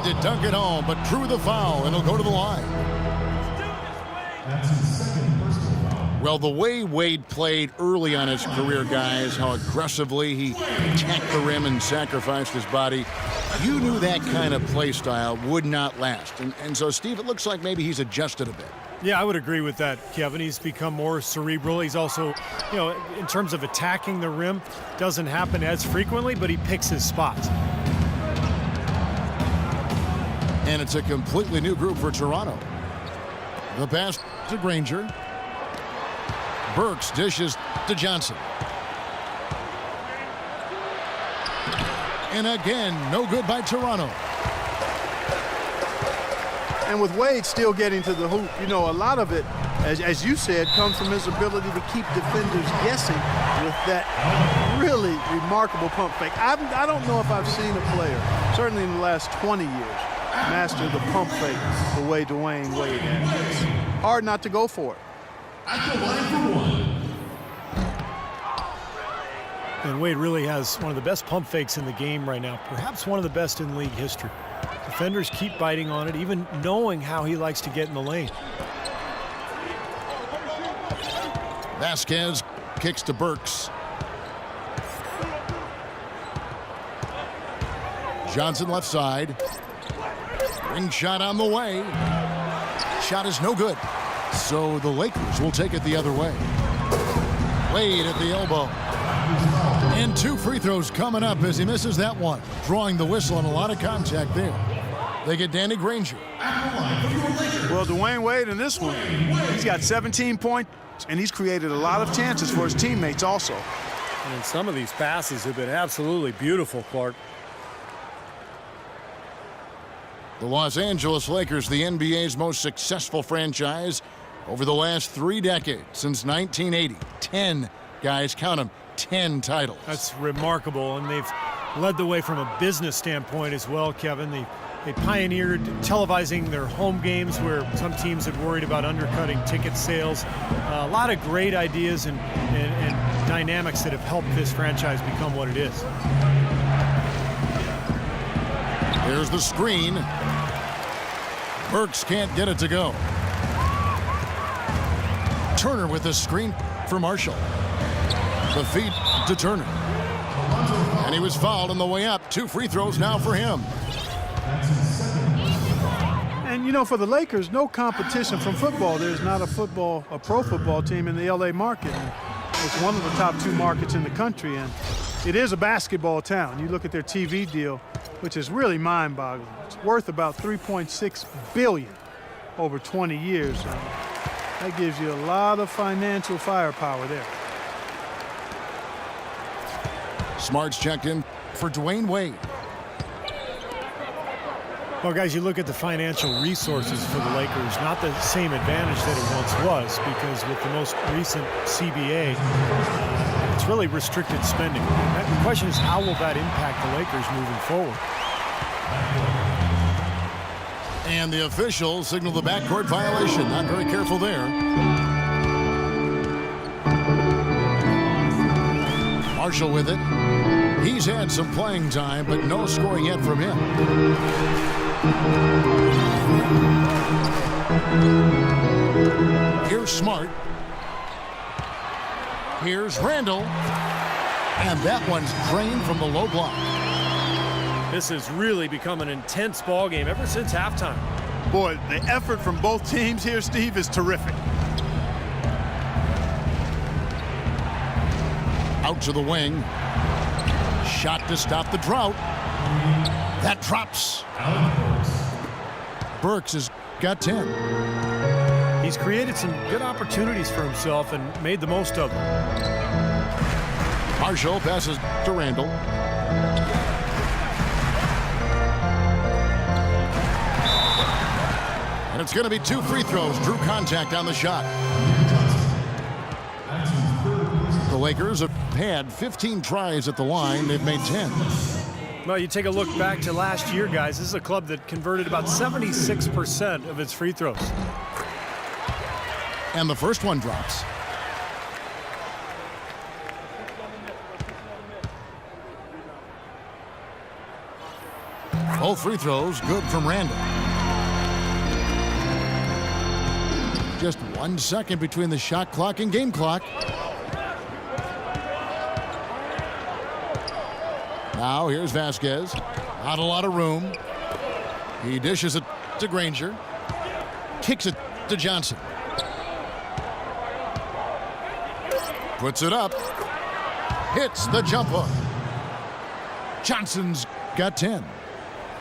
To dunk it home, but drew the foul, and he'll go to the line. That's his second personal foul. Well, the way Wade played early on his career, guys, how aggressively he attacked the rim and sacrificed his body, you knew that kind of play style would not last. And so, Steve, it looks like maybe he's adjusted a bit. Yeah, I would agree with that, Kevin. He's become more cerebral. He's also, in terms of attacking the rim, doesn't happen as frequently, but he picks his spots. And it's a completely new group for Toronto. The pass to Granger. Burks dishes to Johnson. And again, no good by Toronto. And with Wade still getting to the hoop, a lot of it, as you said, comes from his ability to keep defenders guessing with that really remarkable pump fake. I don't know if I've seen a player, certainly in the last 20 years, master the pump fake the way Dwayne Wade has. It's hard not to go for it. At the line for one. And Wade really has one of the best pump fakes in the game right now, perhaps one of the best in league history. Defenders keep biting on it, even knowing how he likes to get in the lane. Vasquez kicks to Burks. Johnson left side. Ring shot on the way. Shot is no good. So the Lakers will take it the other way. Wade at the elbow. And 2 free throws coming up as he misses that one. Drawing the whistle and a lot of contact there. They get Danny Granger. Well, Dwayne Wade in this one, he's got 17 points, and he's created a lot of chances for his teammates also. And some of these passes have been absolutely beautiful, Clark. The Los Angeles Lakers, the NBA's most successful franchise over the last 3 decades, since 1980. 10, guys, count them, 10 titles. That's remarkable, and they've led the way from a business standpoint as well, Kevin. They pioneered televising their home games where some teams had worried about undercutting ticket sales. A lot of great ideas and dynamics that have helped this franchise become what it is. There's the screen. Burks can't get it to go. Turner with the screen for Marshall. The feed to Turner. And he was fouled on the way up. 2 free throws now for him. And, for the Lakers, no competition from football. There's not a pro football team in the L.A. market. It's one of the top 2 markets in the country, and it is a basketball town. You look at their TV deal, which is really mind-boggling. It's worth about $3.6 billion over 20 years. And that gives you a lot of financial firepower there. Smart's checked in for Dwayne Wade. Well, guys, you look at the financial resources for the Lakers, not the same advantage that it once was, because with the most recent CBA, it's really restricted spending. The question is, how will that impact the Lakers moving forward? And the officials signal the backcourt violation. Not very careful there. Marshall with it. He's had some playing time, but no scoring yet from him. Here's Smart. Here's Randall. And that one's drained from the low block. This has really become an intense ball game ever since halftime. Boy, the effort from both teams here, Steve, is terrific. Out to the wing. Shot to stop the drought. That drops. Burks has got 10. He's created some good opportunities for himself and made the most of them. Marshall passes to Randall. And it's going to be 2 free throws. Drew contact on the shot. The Lakers have had 15 tries at the line. They've made 10. Well, you take a look back to last year, guys. This is a club that converted about 76% of its free throws. And the first one drops. Both free throws good from Randall. Just 1 second between the shot clock and game clock. Now here's Vasquez. Not a lot of room. He dishes it to Granger. Kicks it to Johnson. Puts it up. Hits the jump hook. Johnson's got 10.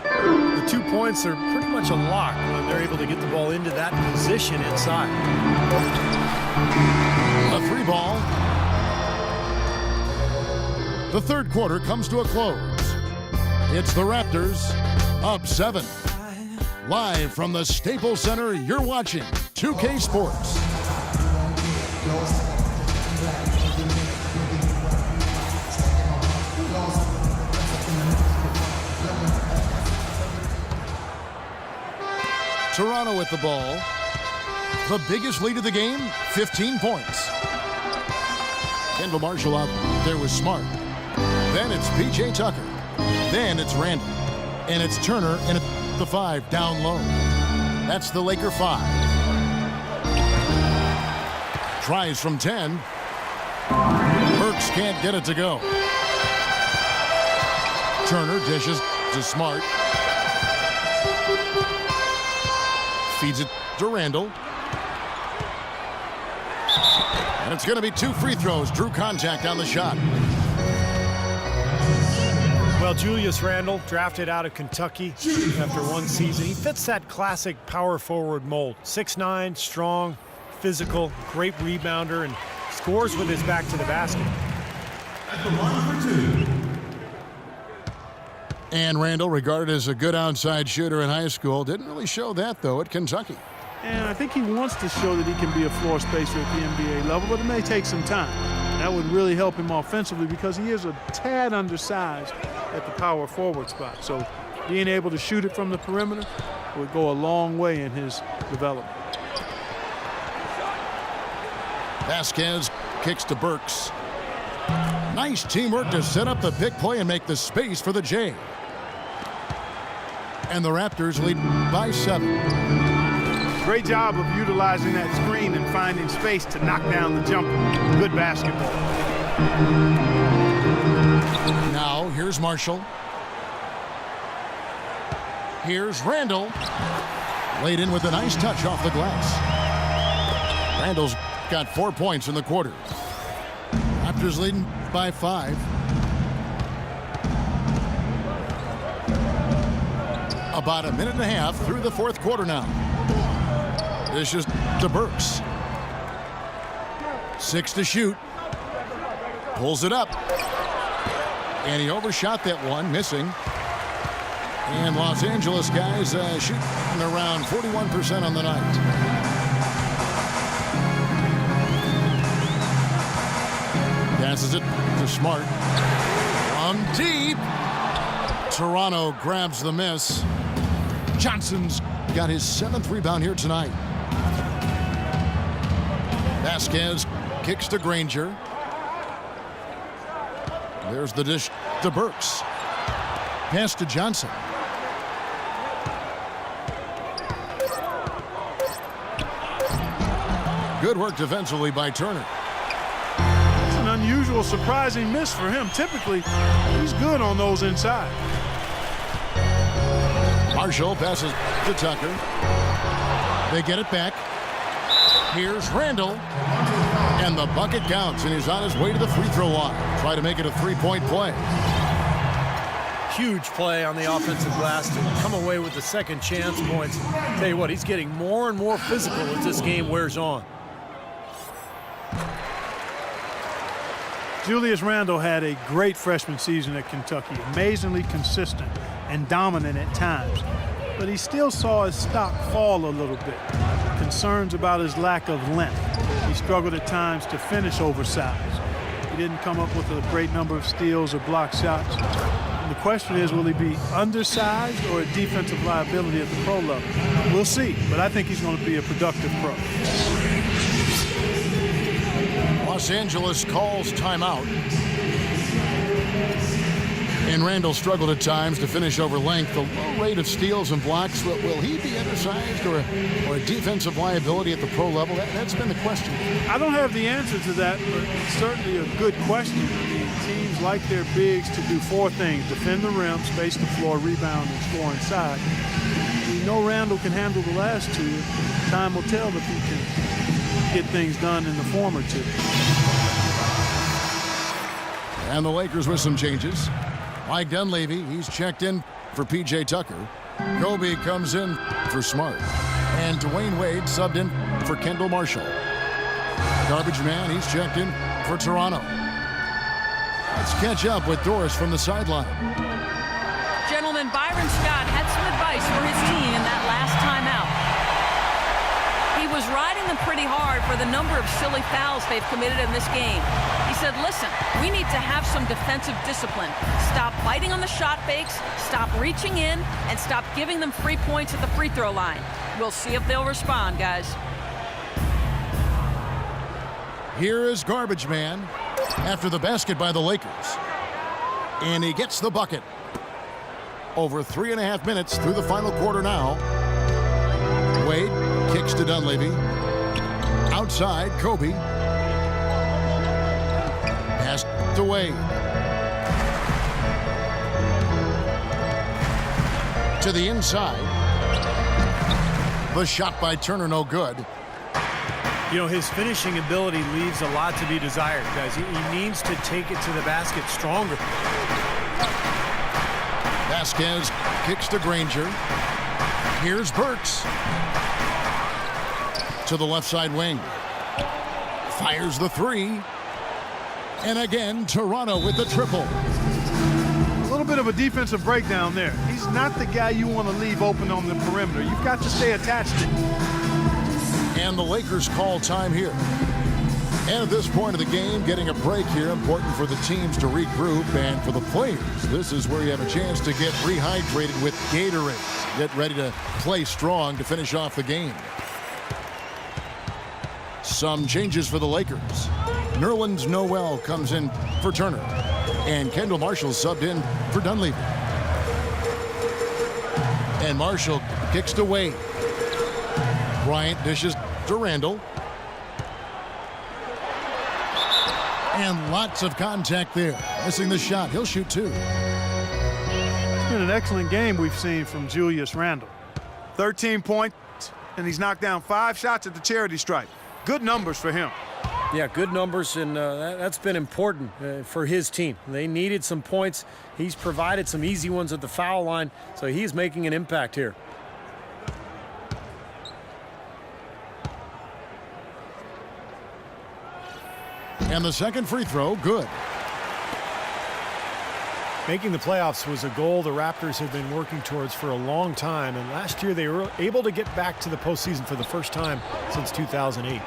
The 2 points are pretty much a lock when they're able to get the ball into that position inside. A 3 ball. The third quarter comes to a close. It's the Raptors up 7. Live from the Staples Center, you're watching 2K Sports. Toronto with the ball. The biggest lead of the game, 15 points. Kendall Marshall out there with Smart. Then it's P.J. Tucker. Then it's Randall. And it's Turner and it's the 5 down low. That's the Laker 5. Tries from 10. Burks can't get it to go. Turner dishes to Smart. Feeds it to Randall. And it's going to be 2 free throws. Drew contact on the shot. Well, Julius Randle, drafted out of Kentucky after 1 season. He fits that classic power forward mold. 6'9", strong, physical, great rebounder, and scores with his back to the basket. At the line for 2. And Randall, regarded as a good outside shooter in high school, didn't really show that, though, at Kentucky. And I think he wants to show that he can be a floor spacer at the NBA level, but it may take some time. That would really help him offensively because he is a tad undersized at the power forward spot. So being able to shoot it from the perimeter would go a long way in his development. Vasquez kicks to Burks. Nice teamwork to set up the pick play and make the space for the J. And the Raptors lead by 7. Great job of utilizing that screen and finding space to knock down the jumper. Good basketball. Now here's Marshall. Here's Randall. Laid in with a nice touch off the glass. Randall's got 4 points in the quarter. Raptors leading by 5. About a minute and a half through the fourth quarter now. This is to Burks. 6 to shoot. Pulls it up. And he overshot that one, missing. And Los Angeles guys shooting around 41% on the night. Passes it to Smart. From deep. Toronto grabs the miss. Johnson's got his 7th rebound here tonight. Vasquez kicks to Granger. There's the dish to Burks. Pass to Johnson. Good work defensively by Turner. It's an unusual, surprising miss for him. Typically, he's good on those inside. Marshall passes to Tucker. They get it back. Here's Randall. And the bucket counts, and he's on his way to the free throw line. Try to make it a 3-point play. Huge play on the offensive glass to come away with the second chance points. Tell you what, he's getting more and more physical as this game wears on. Julius Randle had a great freshman season at Kentucky, amazingly consistent and dominant at times. But he still saw his stock fall a little bit. Concerns about his lack of length. He struggled at times to finish oversized. He didn't come up with a great number of steals or block shots. And the question is, will he be undersized or a defensive liability at the pro level? We'll see, but I think he's going to be a productive pro. Los Angeles calls timeout. And Randall struggled at times to finish over length. The low rate of steals and blocks, will he be undersized or a defensive liability at the pro level? That's been the question. I don't have the answer to that, but it's certainly a good question. I mean, teams like their bigs to do four things: defend the rim, space the floor, rebound, and score inside. We know Randall can handle the last two. Time will tell if he can get things done in the former two. And the Lakers with some changes. Mike Dunleavy, he's checked in for P.J. Tucker. Kobe comes in for Smart. And Dwayne Wade subbed in for Kendall Marshall. Garbage man, he's checked in for Toronto. Let's catch up with Doris from the sideline. Gentlemen, Byron Scott had some advice for his team in that last timeout. He was riding them pretty hard for the number of silly fouls they've committed in this game. He said, listen, we need to have some defensive discipline. Stop biting on the shot fakes, stop reaching in, and stop giving them free points at the free throw line. We'll see if they'll respond, guys. Here is Garbage Man after the basket by the Lakers. And he gets the bucket. Over 3.5 minutes through the final quarter now. Wade kicks to Dunleavy. Outside, Kobe. Pass to Wade. To the inside. The shot by Turner, no good. You know, his finishing ability leaves a lot to be desired, guys. He needs to take it to the basket stronger. Vasquez kicks to Granger. Here's Burks. To the left side wing. Fires the three. And again, Toronto with the triple. A little bit of a defensive breakdown there. He's not the guy you want to leave open on the perimeter. You've got to stay attached to him. And the Lakers call time here. And at this point of the game, getting a break here, important for the teams to regroup, and for the players, this is where you have a chance to get rehydrated with Gatorade. Get ready to play strong to finish off the game. Some changes for the Lakers. Nerlens Noel comes in for Turner. And Kendall Marshall subbed in for Dunleavy. And Marshall kicks to Wade. Bryant dishes to Randall. And lots of contact there. Missing the shot. He'll shoot two. It's been an excellent game we've seen from Julius Randle. 13 points, and he's knocked down 5 shots at the charity stripe. Good numbers for him. Yeah, good numbers, and that's been important for his team. They needed some points. He's provided some easy ones at the foul line, so he's making an impact here. And the second free throw, good. Making the playoffs was a goal the Raptors have been working towards for a long time, and last year they were able to get back to the postseason for the first time since 2008.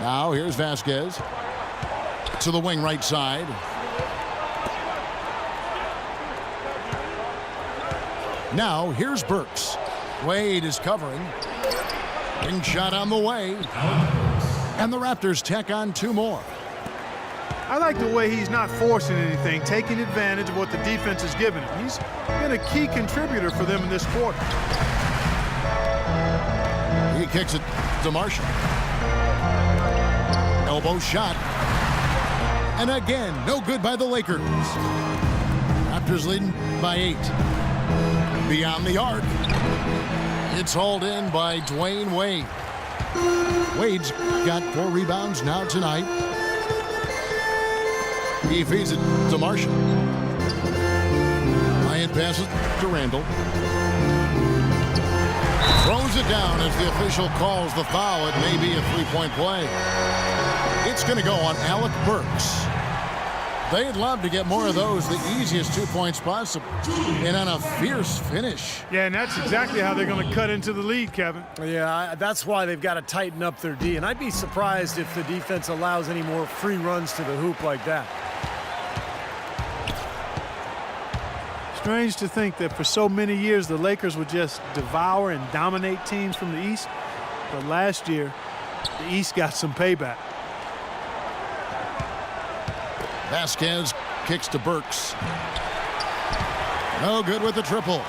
Now here's Vasquez to the wing right side. Now here's Burks. Wade is covering. Ring shot on the way. And the Raptors tack on 2 more. I like the way he's not forcing anything, taking advantage of what the defense has given him. He's been a key contributor for them in this quarter. He kicks it to Marshall. Elbow shot. And again, no good by the Lakers. Raptors leading by 8. Beyond the arc. It's hauled in by Dwayne Wade. Wade's got 4 rebounds now tonight. He feeds it to Marshall. Bryant passes to Randall. Throws it down as the official calls the foul. It may be a 3-point play. It's going to go on Alec Burks. They'd love to get more of those, the easiest 2 points possible. And on a fierce finish. Yeah, and that's exactly how they're going to cut into the lead, Kevin. Yeah, that's why they've got to tighten up their D. And I'd be surprised if the defense allows any more free runs to the hoop like that. Strange to think that for so many years the Lakers would just devour and dominate teams from the East. But last year, the East got some payback. Vasquez kicks to Burks. No good with the triple.